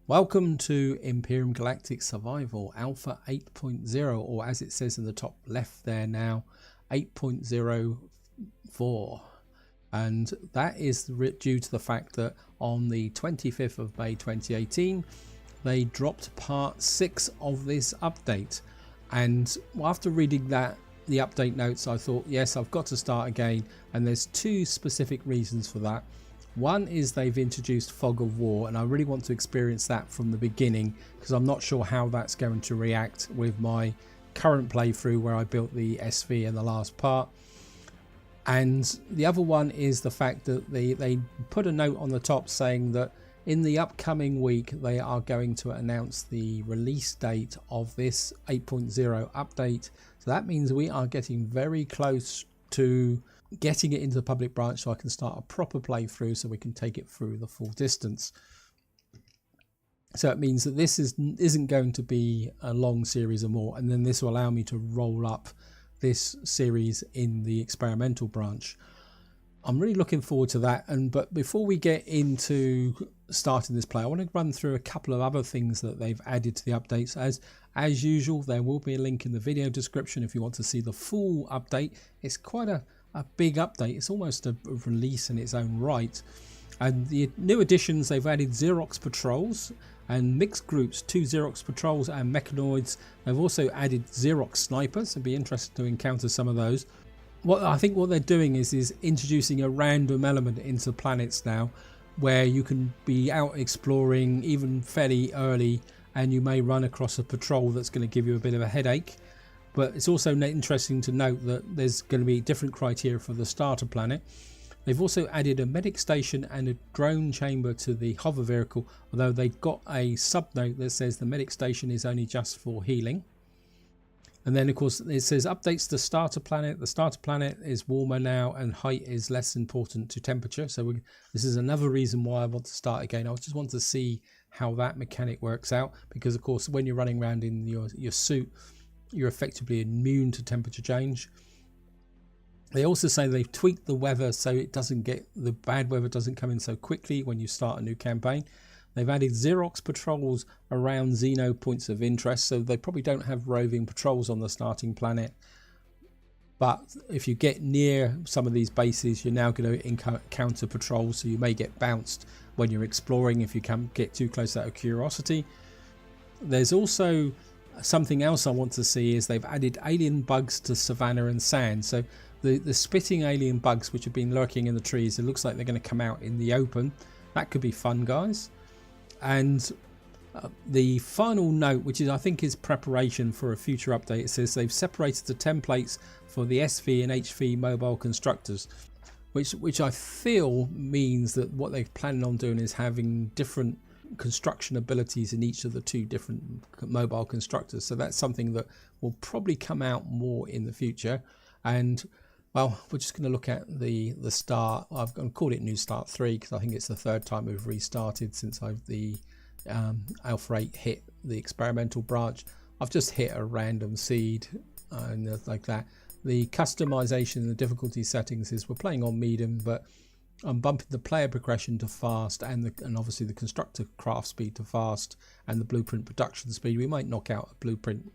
Welcome to Empyrion Galactic Survival Alpha 8.0, or as it says in the top left there now, 8.04. And that is due to the fact that on the 25th of May 2018, they dropped part 6 of this update. And after reading the update notes, I thought, yes, I've got to start again. And there's two specific reasons for that. One is they've introduced Fog of War, and I really want to experience that from the beginning because I'm not sure how that's going to react with my current playthrough where I built the SV in the last part. And the other one is the fact that they put a note on the top saying that in the upcoming week they are going to announce the release date of this 8.0 update. So that means we are getting very close to getting it into the public branch so I can start a proper playthrough so we can take it through the full distance. So it means that this isn't going to be a long series or more, and then this will allow me to roll up this series in the experimental branch. I'm really looking forward to that. But before we get into starting this play, I want to run through a couple of other things that they've added to the updates. As usual, there will be a link in the video description if you want to see the full update. It's quite a big update. It's almost a release in its own right. And the new additions, they've added Xerox patrols and mixed groups, 2 Xerox patrols and mechanoids. They've also added Xerox snipers. I'd be interested to encounter some of those. I think what they're doing is introducing a random element into planets now, where you can be out exploring even fairly early and you may run across a patrol that's going to give you a bit of a headache. But it's also interesting to note that there's going to be different criteria for the starter planet. They've also added a medic station and a drone chamber to the hover vehicle, although they've got a subnote that says the medic station is only just for healing. And then, of course, it says updates to the starter planet. The starter planet is warmer now and height is less important to temperature. So this is another reason why I want to start again. I just want to see how that mechanic works out, because, of course, when you're running around in your suit, you're effectively immune to temperature change. They also say they've tweaked the weather so it doesn't the bad weather doesn't come in so quickly when you start a new campaign. They've added Xerox patrols around Xeno points of interest, so they probably don't have roving patrols on the starting planet. But if you get near some of these bases, you're now going to encounter patrols, so you may get bounced when you're exploring if you can get too close out of curiosity. There's also something else I want to see is they've added alien bugs to Savannah and Sand. So the spitting alien bugs which have been lurking in the trees, it looks like they're going to come out in the open. That could be fun, guys. And the final note, which I think is preparation for a future update, it says they've separated the templates for the SV and HV mobile constructors, which I feel means that what they're planning on doing is having different construction abilities in each of the two different mobile constructors. So that's something that will probably come out more in the future. And well, we're just going to look at the start. I've called it New Start 3 because I think it's the third time we've restarted since the Alpha 8 hit the experimental branch. I've just hit a random seed and like that. The customization and the difficulty settings is we're playing on medium, but I'm bumping the player progression to fast and obviously the constructor craft speed to fast and the blueprint production speed. We might knock out a blueprint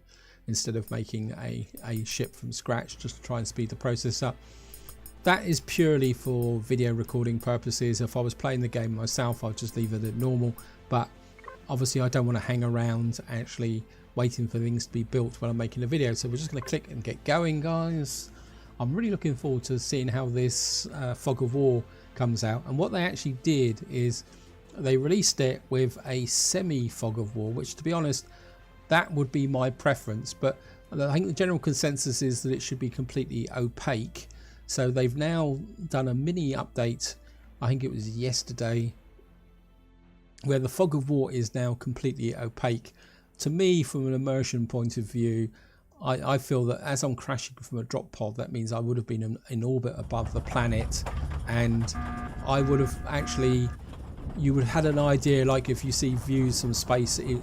instead of making a ship from scratch just to try and speed the process up. That is purely for video recording purposes. If I was playing the game myself, I'd just leave it at normal, but obviously I don't want to hang around actually waiting for things to be built when I'm making a video. So we're just going to click and get going, guys. I'm really looking forward to seeing how this Fog of War comes out. And what they actually did is they released it with a semi Fog of War, which, to be honest, that would be my preference. But I think the general consensus is that it should be completely opaque. So they've now done a mini update, I think it was yesterday, where the Fog of War is now completely opaque. To me, from an immersion point of view, I feel that as I'm crashing from a drop pod, that means I would have been in orbit above the planet, and I would have actually, you would have had an idea, like if you see views from space down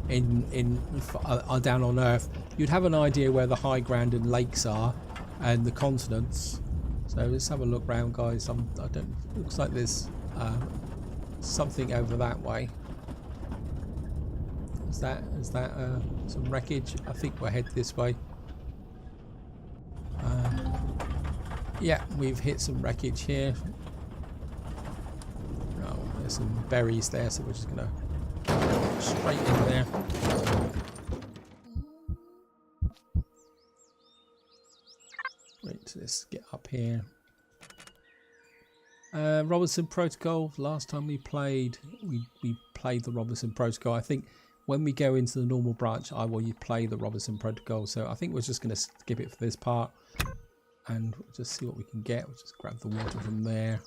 on Earth, you'd have an idea where the high ground and lakes are and the continents. So let's have a look round, guys. Looks like there's something over that way. Is that some wreckage? I think we'll head this way. Yeah, we've hit some wreckage here. Oh, there's some berries there, so we're just gonna go straight in there. Wait, let's get up here. Robinson Protocol. Last time we played the Robinson Protocol. I think when we go into the normal branch, I will play the Robinson Protocol. So I think we're just going to skip it for this part, and we'll just see what we can get. We'll just grab the water from there.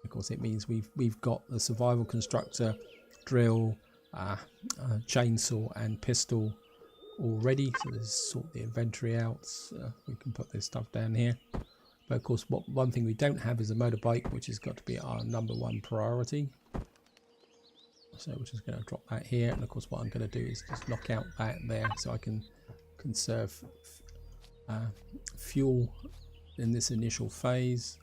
Of course, it means we've got the survival constructor, drill, chainsaw, and pistol already. So let's sort the inventory out. We can put this stuff down here. But of course, one thing we don't have is a motorbike, which has got to be our #1 priority. So we're just going to drop that here. And of course, what I'm going to do is just knock out that there so I can conserve fuel in this initial phase.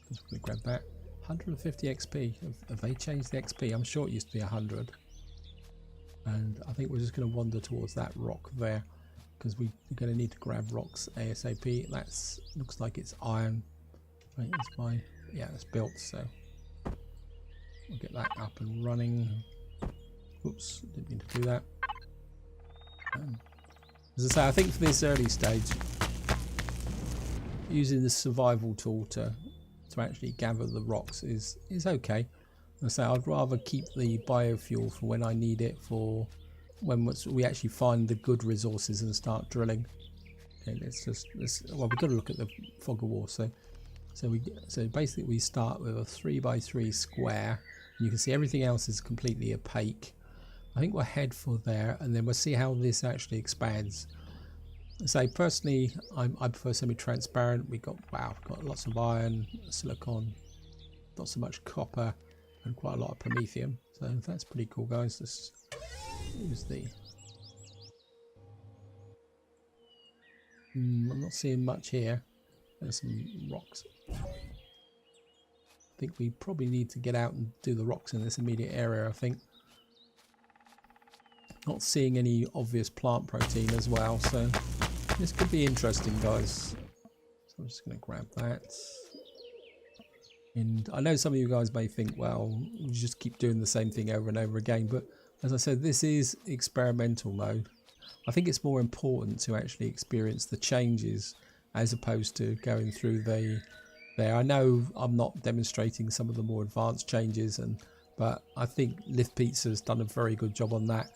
Just going to grab that. 150 XP. Have they changed the XP? I'm sure it used to be 100. And I think we're just going to wander towards that rock there, because we're going to need to grab rocks ASAP. That's looks like it's iron. Right, yeah, it's built, so we'll get that up and running. Oops, didn't mean to do that. As I say, I think for this early stage, using the survival tool to actually gather the rocks is okay. As I say, I'd rather keep the biofuel for when I need it, for when we actually find the good resources and start drilling. Okay, well, we've got to look at the fog of war. So basically we start with a 3x3 square. And you can see everything else is completely opaque. I think we'll head for there, and then we'll see how this actually expands. So personally, I prefer semi-transparent. We've got lots of iron, silicon, not so much copper, and quite a lot of promethium. So that's pretty cool, guys. Let's use the... I'm not seeing much here. There's some rocks. I think we probably need to get out and do the rocks in this immediate area, I think. Not seeing any obvious plant protein as well, so this could be interesting, guys. So I'm just going to grab that. And I know some of you guys may think, well, you just keep doing the same thing over and over again, but as I said, this is experimental mode. I think it's more important to actually experience the changes as opposed to going through there. I know I'm not demonstrating some of the more advanced changes, but I think Lift Pizza's done a very good job on that,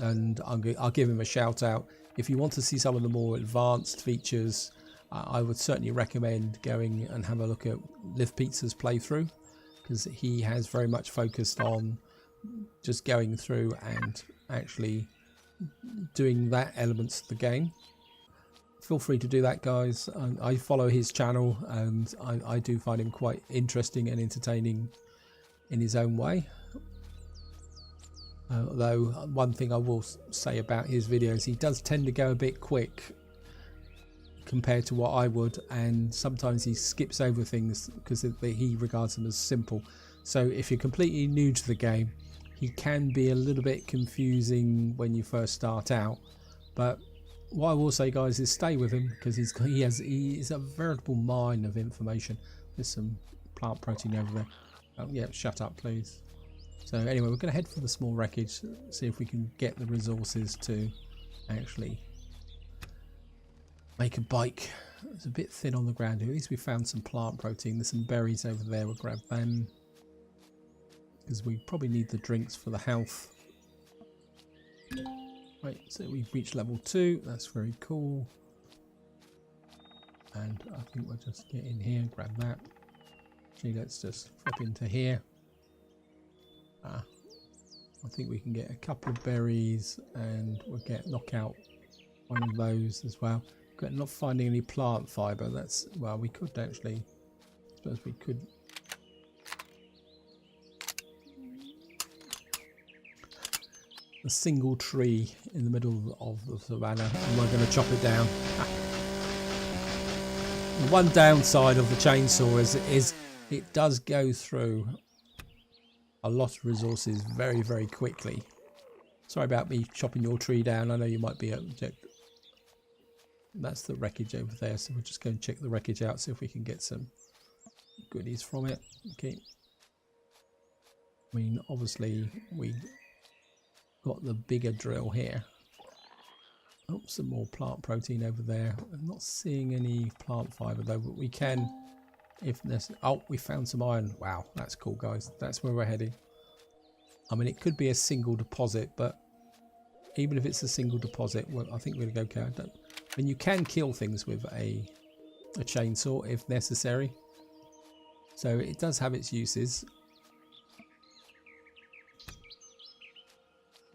and I'll give him a shout out. If you want to see some of the more advanced features, I would certainly recommend going and have a look at Lift Pizza's playthrough, because he has very much focused on just going through and actually doing that elements of the game. Feel free to do that, guys. I follow his channel, and I do find him quite interesting and entertaining in his own way. Although one thing I will say about his videos, he does tend to go a bit quick compared to what I would, and sometimes he skips over things because he regards them as simple. So if you're completely new to the game, he can be a little bit confusing when you first start out. But what I will say, guys, is stay with him, because he's a veritable mine of information. There's some plant protein over there. Oh yeah, shut up please. So anyway, we're going to head for the small wreckage, see if we can get the resources to actually make a bike. It's a bit thin on the ground here. At least we found some plant protein. There's some berries over there. We'll grab them, because we probably need the drinks for the health. Right, so we've reached level 2. That's very cool. And I think we'll just get in here and grab that. Actually, let's just flip into here. I think we can get a couple of berries, and we'll knock out one of those as well. Not finding any plant fibre. That's, well, we could actually, I suppose we could. A single tree in the middle of the savannah, and we're going to chop it down. The one downside of the chainsaw is it does go through a lot of resources very, very quickly. Sorry about me chopping your tree down. I know you might be object. That's the wreckage over there, so we'll just go and check the wreckage out, see if we can get some goodies from it. Okay. I mean, obviously we got the bigger drill here. Oh, some more plant protein over there. I'm not seeing any plant fibre though, but we can, if necessary. Oh, we found some iron. Wow, that's cool, guys. That's where we're heading. I mean, it could be a single deposit, but even if it's a single deposit, well, I think we're going to go. Okay. And you can kill things with a chainsaw if necessary. So it does have its uses.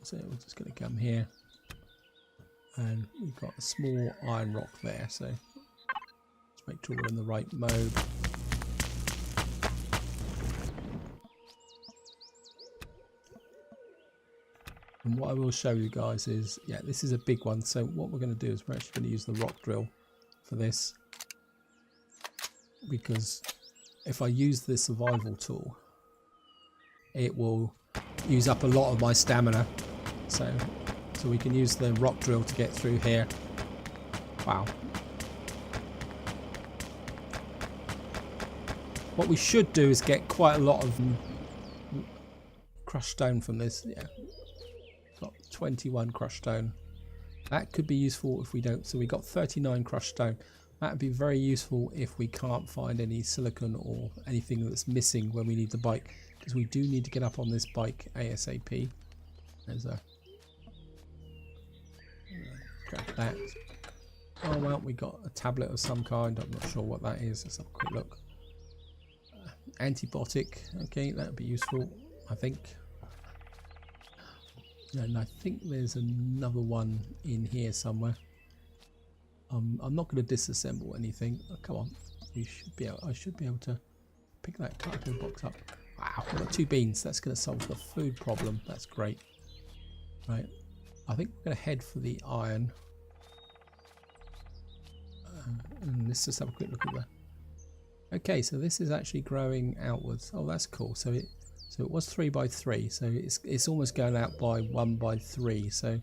So we're just going to come here. And we've got a small iron rock there. So let's make sure we're in the right mode. And what I will show you guys is, yeah, this is a big one. So what we're going to do is we're actually going to use the rock drill for this. Because if I use the survival tool, it will use up a lot of my stamina. So we can use the rock drill to get through here. Wow. What we should do is get quite a lot of crushed stone from this. Yeah. Got 21 crushed stone. That could be useful if we don't. So we got 39 crushed stone. That would be very useful if we can't find any silicon or anything that's missing when we need the bike, because we do need to get up on this bike ASAP. There's a grab that. Oh well, we got a tablet of some kind. I'm not sure what that is. Let's have a quick look. Antibiotic. Okay, that would be useful, I think. And I think there's another one in here somewhere. I'm not going to disassemble anything. Oh, come on, we should be able. I should be able to pick that cardboard box up. Wow, we've got 2 beans. That's going to solve the food problem. That's great. Right, I think we're going to head for the iron. And let's just have a quick look at that. Okay, so this is actually growing outwards. Oh, that's cool. So it was 3 by 3. So it's almost going out by 1 by 3. So.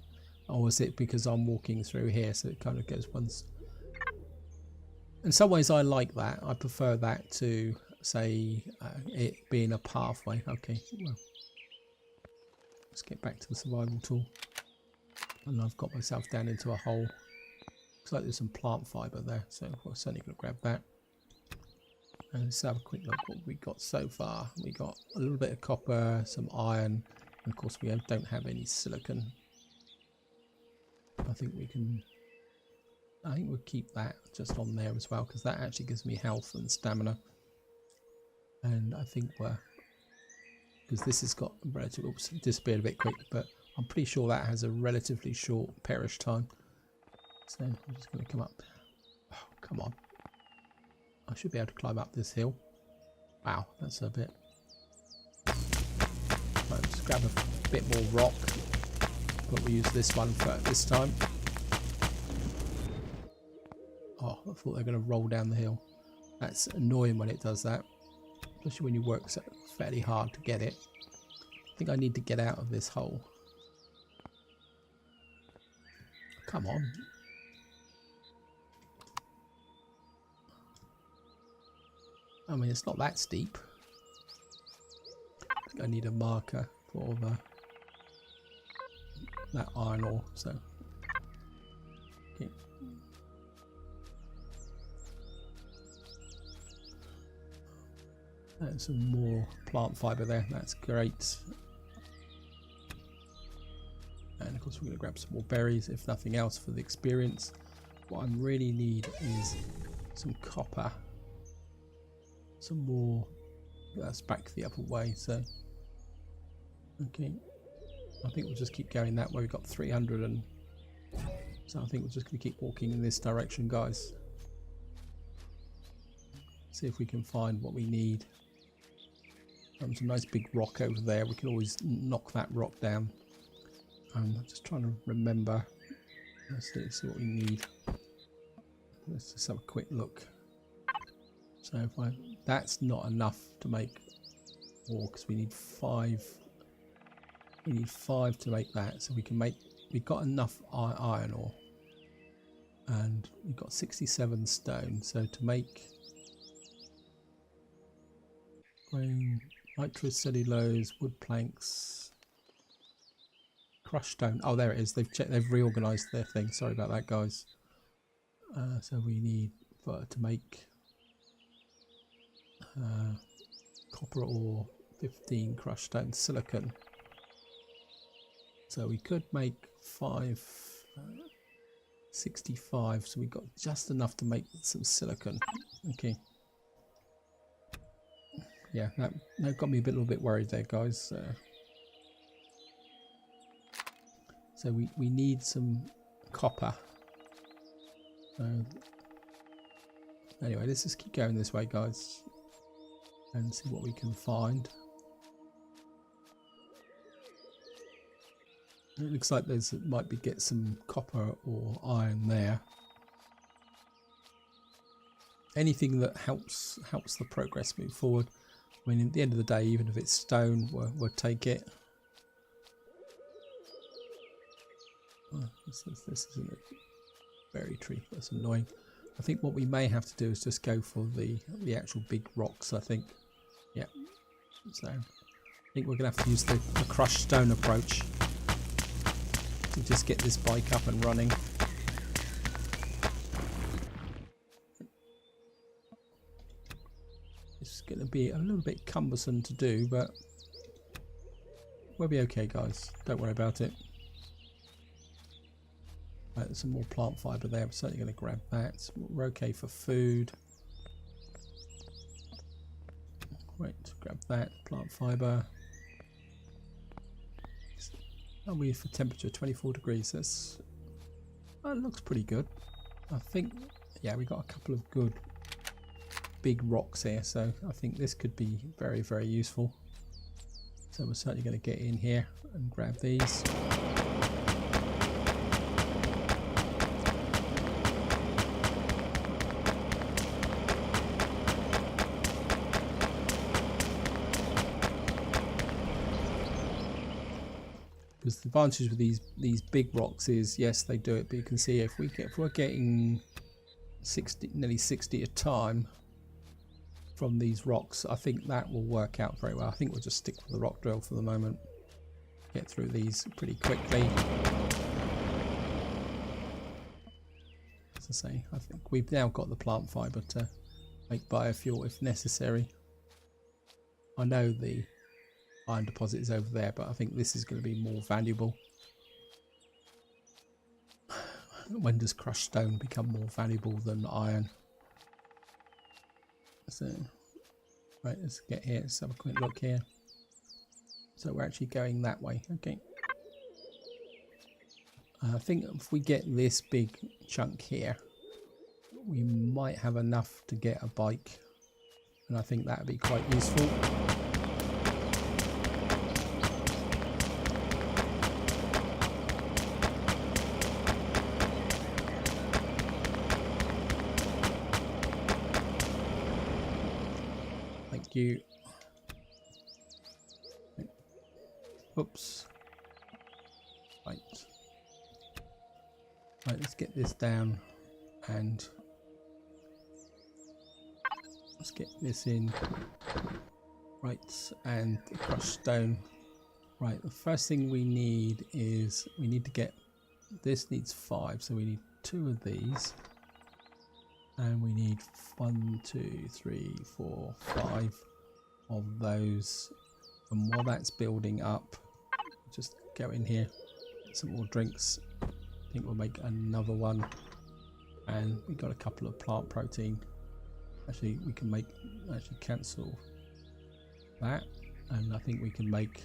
Or is it because I'm walking through here, so it kind of goes once? In some ways I like that. I prefer that to, say, it being a pathway. Okay, well, let's get back to the survival tool. And I've got myself down into a hole. Looks like there's some plant fibre there, so we're certainly going to grab that. And let's have a quick look what we got so far. We got a little bit of copper, some iron, and of course we don't have any silicon. I think we'll keep that just on there as well, because that actually gives me health and stamina. And I think because this has got relative, oops, it disappeared a bit quick, but I'm pretty sure that has a relatively short perish time. So I'm just going to come up. Oh, come on. I should be able to climb up this hill. Wow, that's a bit. Right, just grab a bit more rock. But we'll use this one for this time. Oh, I thought they were going to roll down the hill. That's annoying when it does that. Especially when you work so fairly hard to get it. I think I need to get out of this hole. Come on. I mean, it's not that steep. I think I need a marker for that iron ore, so okay. And some more plant fibre there, that's great. And of course we're going to grab some more berries, if nothing else, for the experience. What I really need is some copper, some more. That's back the other way, so okay. I think we'll just keep going that way. We've got 300, and so I think we're just going to keep walking in this direction, guys. See if we can find what we need. There's a nice big rock over there. We can always knock that rock down. I'm just trying to remember. Let's see what we need. Let's just have a quick look. So that's not enough to make ore, because we need 5. We need 5 to make that, so we can make. We've got enough iron ore, and we've got 67 stone. So to make grain, nitrocellulose, wood planks, crushed stone. Oh, there it is. They've reorganized their thing. Sorry about that, guys. So we need to make copper ore, 15 crushed stone, silicon. So we could make 65, so we got just enough to make some silicon. Okay. Yeah, that got me a little bit worried there, guys. So we need some copper. So anyway, let's just keep going this way, guys, and see what we can find. It looks like get some copper or iron there. Anything that helps the progress move forward. I mean, at the end of the day, even if it's stone, we'll take it. Oh, this isn't a berry tree. That's annoying. I think what we may have to do is just go for the actual big rocks. I think. Yeah. So I think we're gonna have to use the crushed stone approach to just get this bike up and running. It's going to be a little bit cumbersome to do, but we'll be okay, guys. Don't worry about it. Right, there's some more plant fibre there. I'm certainly going to grab that. We're okay for food. Right, grab that. Plant fibre. And we for temperature 24 degrees. That looks pretty good. I think, yeah, we got a couple of good big rocks here, so I think this could be very, very useful. So we're certainly going to get in here and grab these. Because the advantage with these big rocks is, yes, they do it, but you can see if we're getting nearly 60 a time from these rocks, I think that will work out very well. I think we'll just stick with the rock drill for the moment. Get through these pretty quickly. As I say, I think we've now got the plant fibre to make biofuel if necessary. I know the iron deposit is over there, but I think this is going to be more valuable. When does crushed stone become more valuable than iron? So, right, let's get here. Let's have a quick look here. So we're actually going that way. Okay. I think if we get this big chunk here, we might have enough to get a bike, and I think that would be quite useful. You. Oops. Right. Right, let's get this down and let's get this in. Right, and the crushed stone. Right, the first thing we need is we need to get, this needs 5, so we need 2 of these. And we need 1, 2, 3, 4, 5 of those. And while that's building up, just go in here, get some more drinks. I think we'll make another one. And we got a couple of plant protein. Actually, we can cancel that. And I think we can make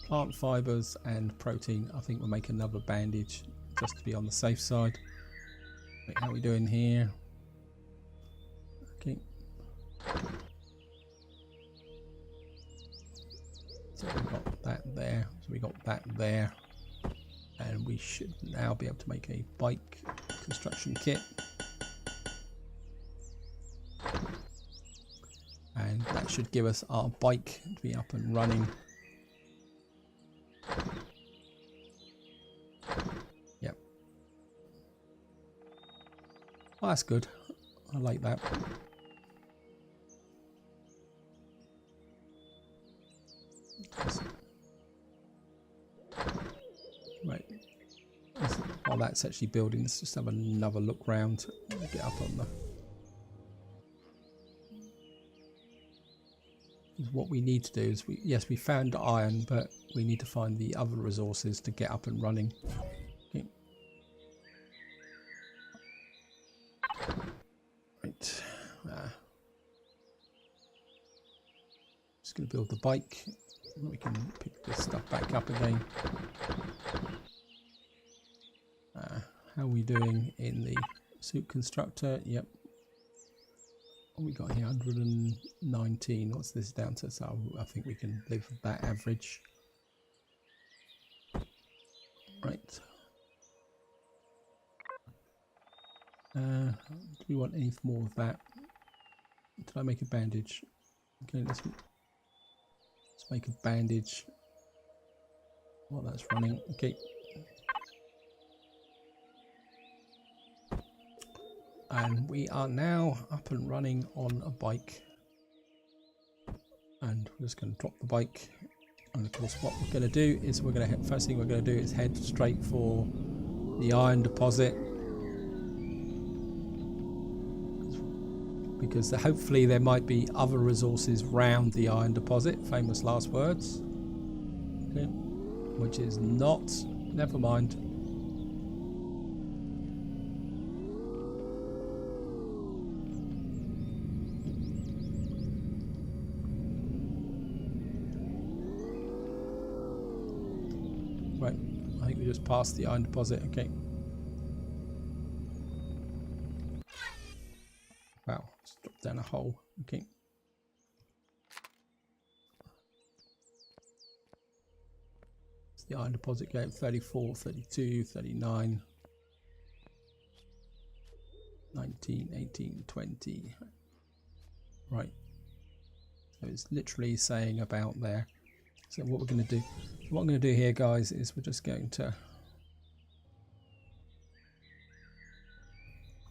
plant fibers and protein. I think we'll make another bandage just to be on the safe side. Wait, how are we doing here? Okay. So we got that there. So we got that there. And we should now be able to make a bike construction kit. And that should give us our bike to be up and running. Oh, that's good. I like that. Right. While that's actually building, let's just have another look round. Get up on the... What we need to do is, we found iron, but we need to find the other resources to get up and running. Okay. Right. Just going to build the bike. We can pick this stuff back up again. How are we doing in the suit constructor? Yep. What we got here? 119. What's this down to? So I think we can live with that average. Right. Do we want any more of that? Did I make a bandage? Okay, let's make a bandage while that's running. Okay. And we are now up and running on a bike. And we're just going to drop the bike. And of course what we're going to do is first thing we're going to do is head straight for the iron deposit. Because hopefully there might be other resources round the iron deposit. Famous last words. Okay. Which is not. Never mind. Right, I think we just passed the iron deposit. Okay. Wow, just dropped down a hole. Okay. It's the iron deposit going 34, 32, 39, 19, 18, 20. Right. So it's literally saying about there. So what we're going to do, here, guys, is we're just going to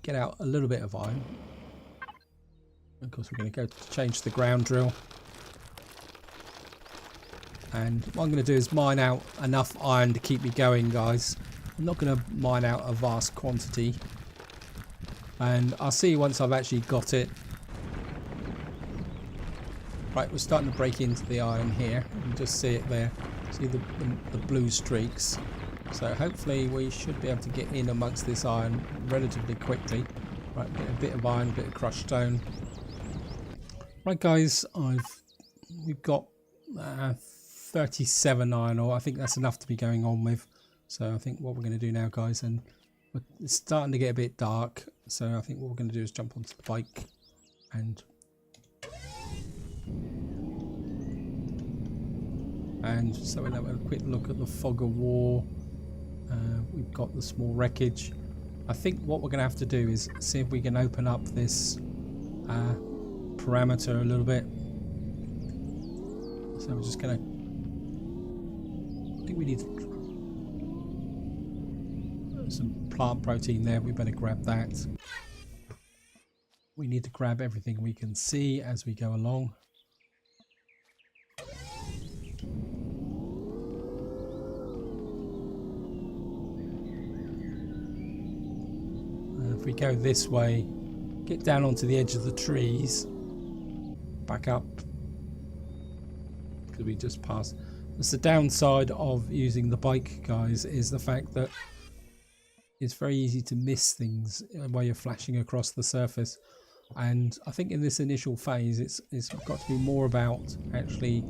get out a little bit of iron. Of course, we're going to go to change the ground drill. And what I'm going to do is mine out enough iron to keep me going, guys. I'm not going to mine out a vast quantity. And I'll see once I've actually got it. Right, we're starting to break into the iron here. You can just see it there. See the blue streaks. So hopefully we should be able to get in amongst this iron relatively quickly. Right, get a bit of iron, a bit of crushed stone. Right, guys, we've got 37 iron ore. I think that's enough to be going on with. So I think what we're going to do now, guys, and it's starting to get a bit dark. So I think what we're going to do is jump onto the bike and so we'll have a quick look at the fog of war. We've got the small wreckage. I think what we're going to have to do is see if we can open up this parameter a little bit. So we're just going to, I think we need some plant protein there. We better grab that. We need to grab everything we can see as we go along. If we go this way, get down onto the edge of the trees, back up, because we just passed. That's the downside of using the bike, guys, is the fact that it's very easy to miss things while you're flashing across the surface. And I think in this initial phase, it's got to be more about actually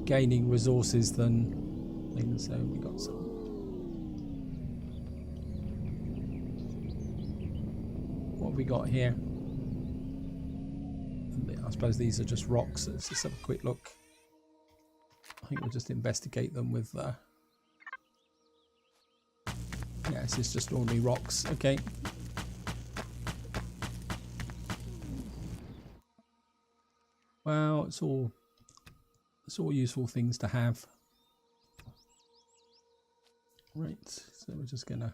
gaining resources than things. So we got some. What have we got here? I suppose these are just rocks. Let's just have a quick look. I think we'll just investigate them with yeah, this is just ordinary rocks. Okay. Well, it's all useful things to have. Right, so we're just gonna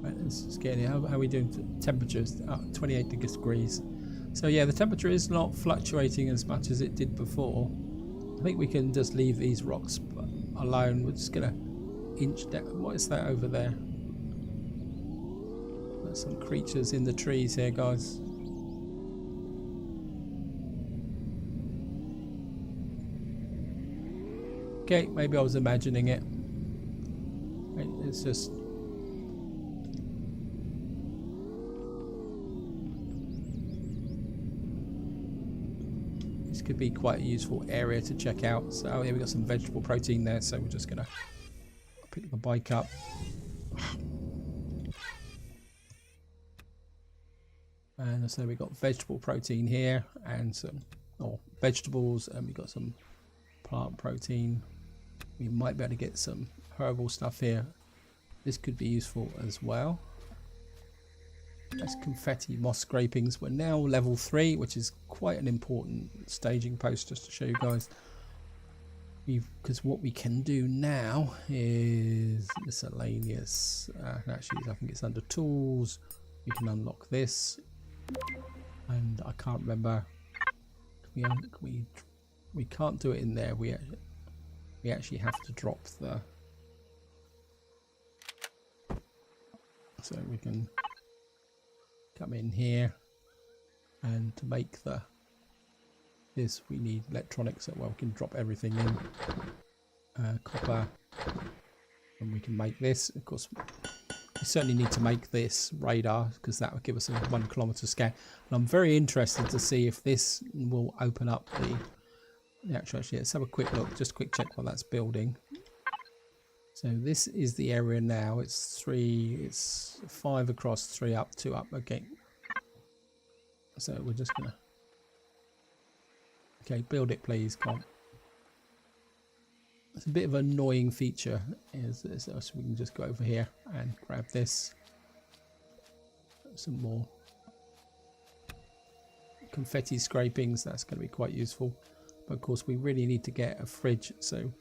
Right, let's just get in. How are we doing? Temperatures 28 degrees. So yeah, the temperature is not fluctuating as much as it did before. I think we can just leave these rocks alone. We're just gonna inch down. What is that over there? There's some creatures in the trees here, guys. Okay, maybe I was imagining it. It's just... This could be quite a useful area to check out. So here we got some vegetable protein there, so we're just gonna pick the bike up. And so we got vegetable protein here and some vegetables, and we got some plant protein. We might be able to get some herbal stuff here. This could be useful as well. That's confetti moss scrapings. We're now level 3, which is quite an important staging post, just to show you guys. Because what we can do now is miscellaneous. Actually, I think it's under tools. We can unlock this, and I can't remember. We can't do it in there. We actually have to drop the. So we can come in here, and to make this we need electronics. So well, we can drop everything in copper, and we can make this. Of course, we certainly need to make this radar because that will give us a 1 kilometer scan. And I'm very interested to see if this will open up the actually. Let's have a quick look, just a quick check while that's building. So this is the area now. It's 5 across, 3 up, 2 up. Okay. So we're just gonna. Okay, build it, please. Come on. It's a bit of an annoying feature. So we can just go over here and grab this. Some more confetti scrapings. That's going to be quite useful. But of course, we really need to get a fridge. So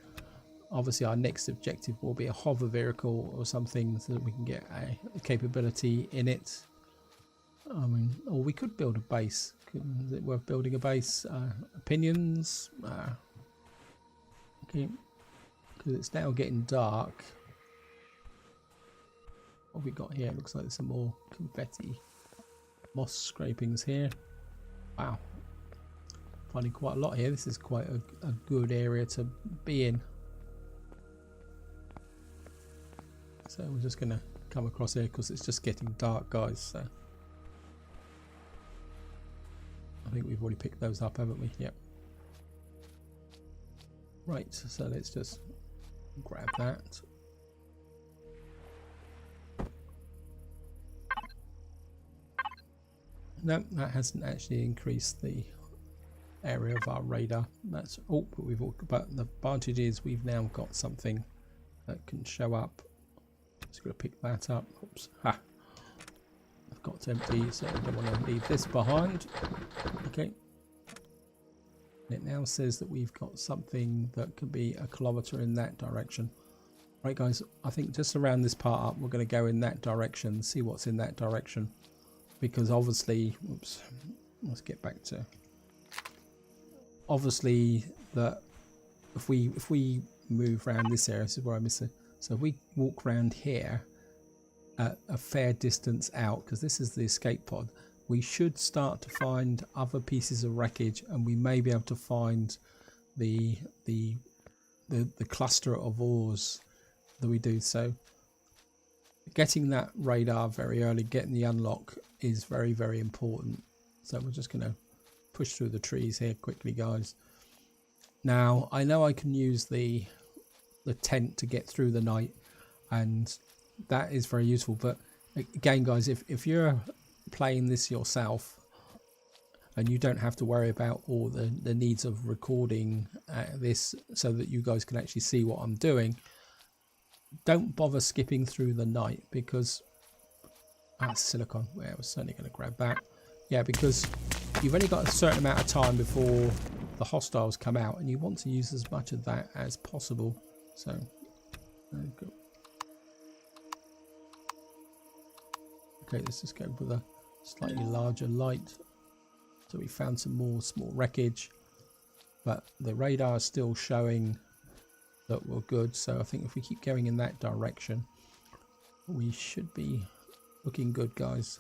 obviously our next objective will be a hover vehicle or something so that we can get a capability in it. I mean, or we could build a base. Is it worth building a base? Opinions? Okay, because it's now getting dark. What have we got here? It looks like there's some more confetti moss scrapings here. Wow, finding quite a lot here. This is quite a good area to be in. So we're just going to come across here because it's just getting dark, guys. So I think we've already picked those up, haven't we? Yep. Right, so let's just grab that. No, that hasn't actually increased the area of our radar. That's but the advantage is we've now got something that can show up. Just going to pick that up. Oops. Ha. I've got to empty, so we don't want to leave this behind. Okay. It now says that we've got something that could be a kilometer in that direction. Right, guys, I think just around this part up, we're going to go in that direction, see what's in that direction. Because obviously, oops, let's get back to. Obviously, that if we move around this area, this is where I miss it. So if we walk around here at a fair distance out, because this is the escape pod, we should start to find other pieces of wreckage, and we may be able to find the cluster of ores that we do. So getting that radar very early, getting the unlock is very, very important. So we're just going to push through the trees here quickly, guys. Now I know I can use the tent to get through the night, and that is very useful. But again, guys, if you're playing this yourself and you don't have to worry about all the needs of recording this so that you guys can actually see what I'm doing, don't bother skipping through the night, because silicon, well, I was certainly going to grab that. Yeah, because you've only got a certain amount of time before the hostiles come out, and you want to use as much of that as possible. So there we go. Okay, let's just go with a slightly larger light. So we found some more small wreckage, but the radar is still showing that we're good. So I think if we keep going in that direction, we should be looking good, guys.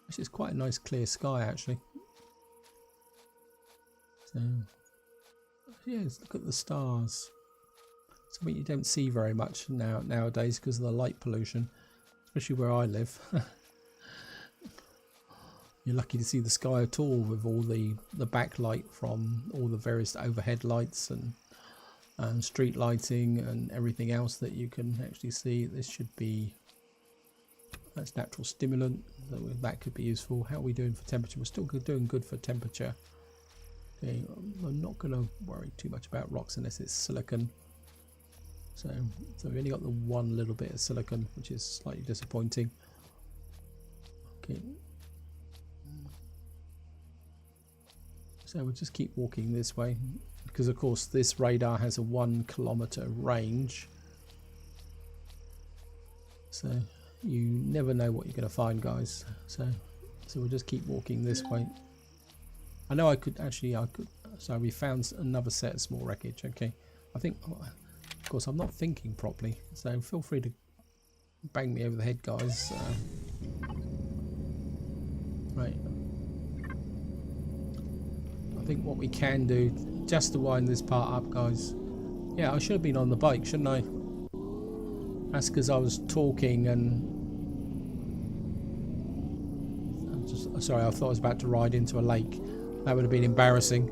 This is quite a nice clear sky, actually. So yeah, let's look at the stars. Something you don't see very much nowadays because of the light pollution, especially where I live. You're lucky to see the sky at all with all the backlight from all the various overhead lights and street lighting and everything else that you can actually see. This should be, that's natural stimulant, so that could be useful. How are we doing for temperature? We're still doing good for temperature. Okay, I'm not going to worry too much about rocks unless it's silicon. So we've only got the one little bit of silicon, which is slightly disappointing. Okay. So we'll just keep walking this way, because of course this radar has a 1 kilometer range. So you never know what you're going to find, guys. So we'll just keep walking this way. I know I could. So we found another set of small wreckage. Okay, I think. Of course, I'm not thinking properly, so feel free to bang me over the head, guys. Right. I think what we can do, just to wind this part up, guys. Yeah, I should have been on the bike, shouldn't I? That's because I was talking and... Sorry, I thought I was about to ride into a lake. That would have been embarrassing.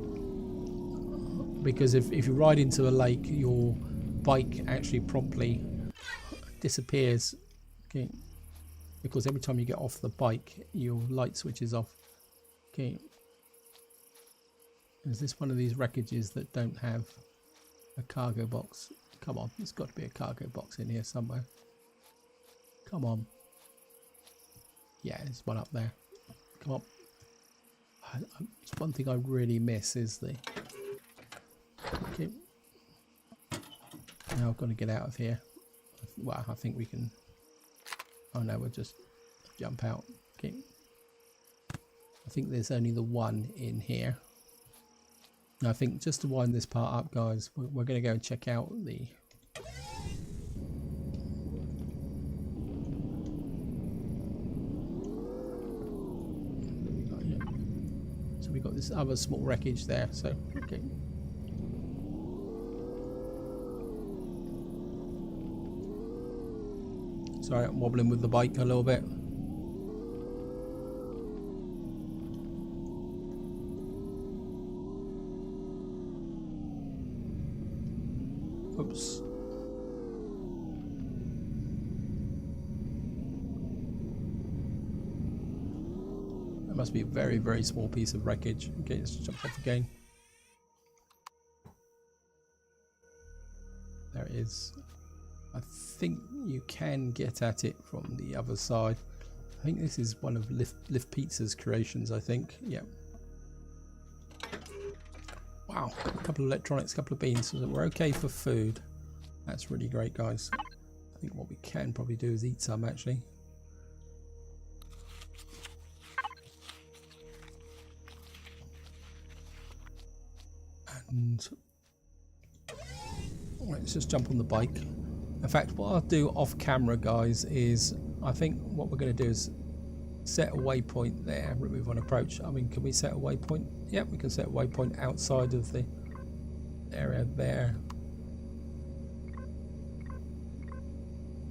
Because if you ride into a lake, your bike actually promptly disappears. Okay. Because every time you get off the bike, your light switches off. Okay. Is this one of these wreckages that don't have a cargo box? Come on, there's got to be a cargo box in here somewhere. Come on. Yeah, there's one up there. Come on. It's one thing I really miss is the... Okay. Now I've got to get out of here. Well, I think we can... Oh no, we'll just jump out. Okay. I think there's only the one in here. I think just to wind this part up, guys, we're going to go and check out the... So we got this other small wreckage there, so okay. Sorry, I'm wobbling with the bike a little bit. Oops. That must be a very, very small piece of wreckage. Okay, let's jump off again. There it is. I think you can get at it from the other side. I think this is one of Lift Pizza's creations, I think. Yeah. Wow, a couple of electronics, a couple of beans, so we're okay for food. That's really great, guys. I think what we can probably do is eat some, actually. And let's just jump on the bike. In fact, what I'll do off camera, guys, is I think what we're going to do is set a waypoint there, remove on approach. I mean, can we set a waypoint? Yep, we can set a waypoint outside of the area there.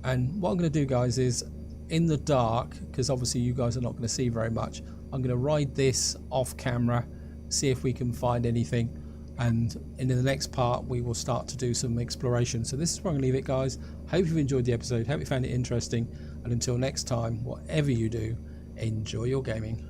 And what I'm going to do, guys, is in the dark, because obviously you guys are not going to see very much, I'm going to ride this off camera, see if we can find anything. And in the next part, we will start to do some exploration. So this is where I'm going to leave it, guys. Hope you've enjoyed the episode. Hope you found it interesting. And until next time, whatever you do, enjoy your gaming.